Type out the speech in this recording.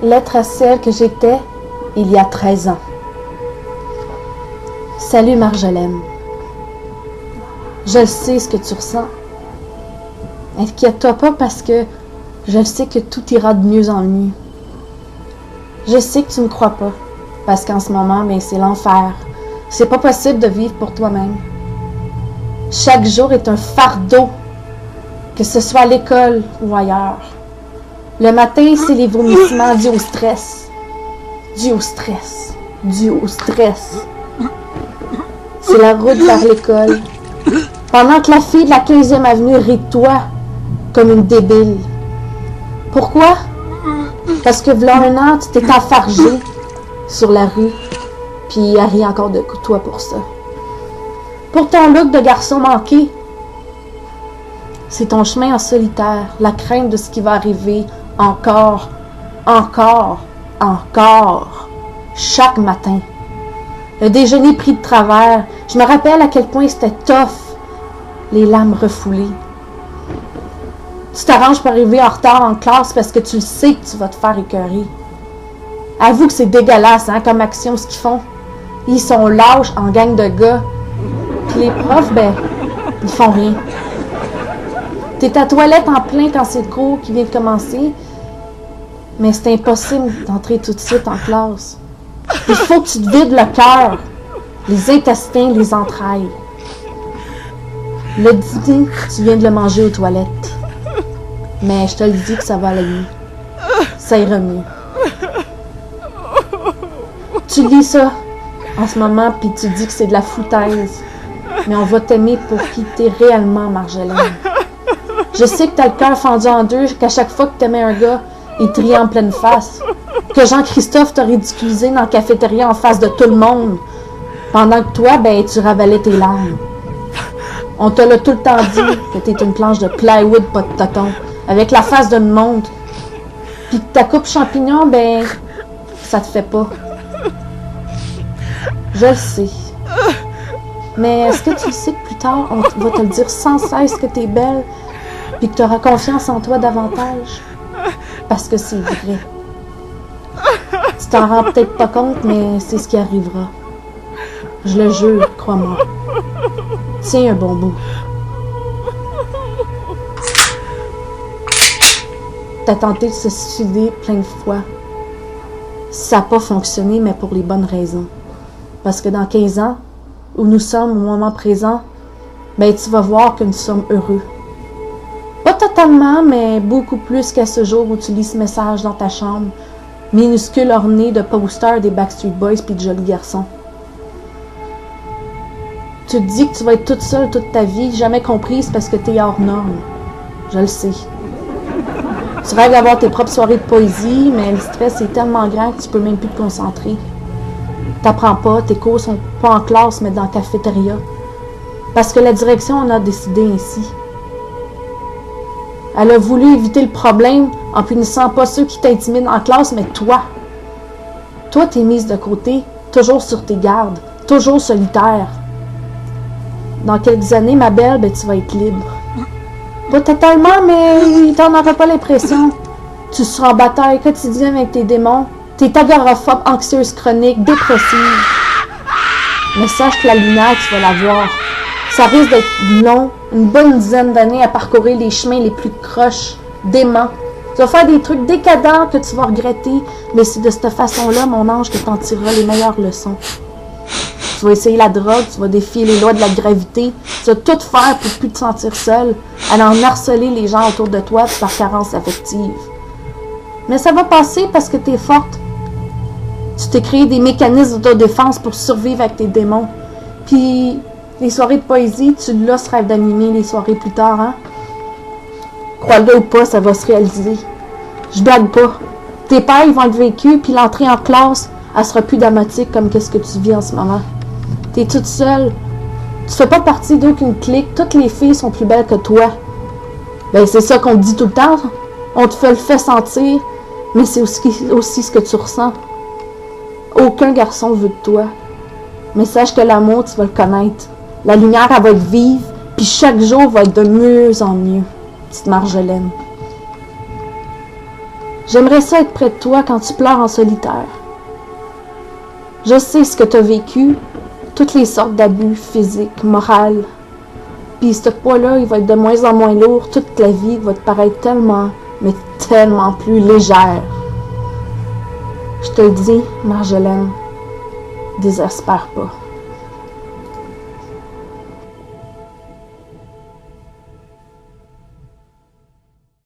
Lettre à celle que j'étais il y a 13 ans. Salut Marjolaine. Je sais ce que tu ressens. Inquiète-toi pas parce que je sais que tout ira de mieux en mieux. Je sais que tu me crois pas parce qu'en ce moment, c'est l'enfer. C'est pas possible de vivre pour toi-même. Chaque jour est un fardeau, que ce soit à l'école ou ailleurs. Le matin, c'est les vomissements dus au stress. Dû au stress. Dû au stress. C'est la route vers l'école. Pendant que la fille de la 15e avenue rit de toi comme une débile. Pourquoi? Parce que v'là un an, tu t'es enfargé sur la rue, puis elle rit encore de toi pour ça. Pour ton look de garçon manqué, c'est ton chemin en solitaire, la crainte de ce qui va arriver encore, chaque matin. Le déjeuner pris de travers, je me rappelle à quel point c'était tough, les lames refoulées. Tu t'arranges pour arriver en retard en classe parce que tu sais que tu vas te faire écœurer. Avoue que c'est dégueulasse, comme action, ce qu'ils font. Ils sont lâches en gang de gars. Puis les profs, ils font rien. T'es à toilette en plein quand c'est le cours qui vient de commencer, mais c'est impossible d'entrer tout de suite en classe. Il faut que tu te vides le cœur, les intestins, les entrailles. Le dîner, tu viens de le manger aux toilettes. Mais je te le dis que ça va aller mieux. Ça ira mieux. Tu lis ça en ce moment, puis tu dis que c'est de la foutaise. Mais on va t'aimer pour qui t'es réellement, Marjolaine. Je sais que t'as le cœur fendu en deux, qu'à chaque fois que t'aimais un gars, il te riait en pleine face. Que Jean-Christophe t'a ridiculisé dans la cafétéria en face de tout le monde. Pendant que toi, tu ravalais tes larmes. On te l'a tout le temps dit que t'es une planche de plywood, pas de tonton, avec la face d'une montre. Puis que ta coupe champignon, ça te fait pas. Je le sais. Mais est-ce que tu sais que plus tard, on va te le dire sans cesse que t'es belle, puis que t'auras confiance en toi davantage? Parce que c'est vrai. Tu t'en rends peut-être pas compte, mais c'est ce qui arrivera. Je le jure, crois-moi. Tiens un bon bout. T'as tenté de se suicider plein de fois. Ça n'a pas fonctionné, mais pour les bonnes raisons. Parce que dans 15 ans, où nous sommes au moment présent, tu vas voir que nous sommes heureux. Pas totalement, mais beaucoup plus qu'à ce jour où tu lis ce message dans ta chambre, minuscule orné de posters des Backstreet Boys puis de jolis garçons. Tu te dis que tu vas être toute seule toute ta vie, jamais comprise parce que t'es hors norme. Je le sais. Tu rêves d'avoir tes propres soirées de poésie, mais le stress est tellement grand que tu peux même plus te concentrer. T'apprends pas, tes cours sont pas en classe, mais dans la cafétéria. Parce que la direction en a décidé ainsi. Elle a voulu éviter le problème en punissant pas ceux qui t'intimident en classe, mais toi. Toi, t'es mise de côté, toujours sur tes gardes, toujours solitaire. Dans quelques années, ma belle, tu vas être libre. Pas totalement, mais t'en auras pas l'impression. Tu seras en bataille quotidienne avec tes démons. T'es agoraphobe, anxieuse chronique, dépressive. Mais sache que la lumière, tu vas la voir. Ça risque d'être long, une bonne dizaine d'années à parcourir les chemins les plus croches, déments. Tu vas faire des trucs décadents que tu vas regretter, mais c'est de cette façon-là, mon ange, que t'en tireras les meilleures leçons. Tu vas essayer la drogue, tu vas défier les lois de la gravité, tu vas tout faire pour plus te sentir seul, aller en harceler les gens autour de toi par carence affective. Mais ça va passer parce que t'es forte. Tu t'es créé des mécanismes d'autodéfense pour survivre avec tes démons. Puis, les soirées de poésie, tu l'as ce rêve d'animer les soirées plus tard, hein? Crois-le ou pas, ça va se réaliser. Je blague pas. Tes pères, ils vont être vécus, puis l'entrée en classe, elle sera plus dramatique comme qu'est-ce que tu vis en ce moment. T'es toute seule. Tu fais pas partie d'aucune clique. Toutes les filles sont plus belles que toi. Ben, c'est ça qu'on te dit tout le temps. On te le fait sentir, mais c'est aussi ce que tu ressens. Aucun garçon veut de toi. Mais sache que l'amour, tu vas le connaître. La lumière, elle va être vive, puis chaque jour va être de mieux en mieux. Petite Marjolaine. J'aimerais ça être près de toi quand tu pleures en solitaire. Je sais ce que tu as vécu, toutes les sortes d'abus physiques, moraux. Puis ce poids-là, il va être de moins en moins lourd. Toute la vie va te paraître tellement, mais tellement plus légère. Je te le dis, Marjolaine, désespère pas.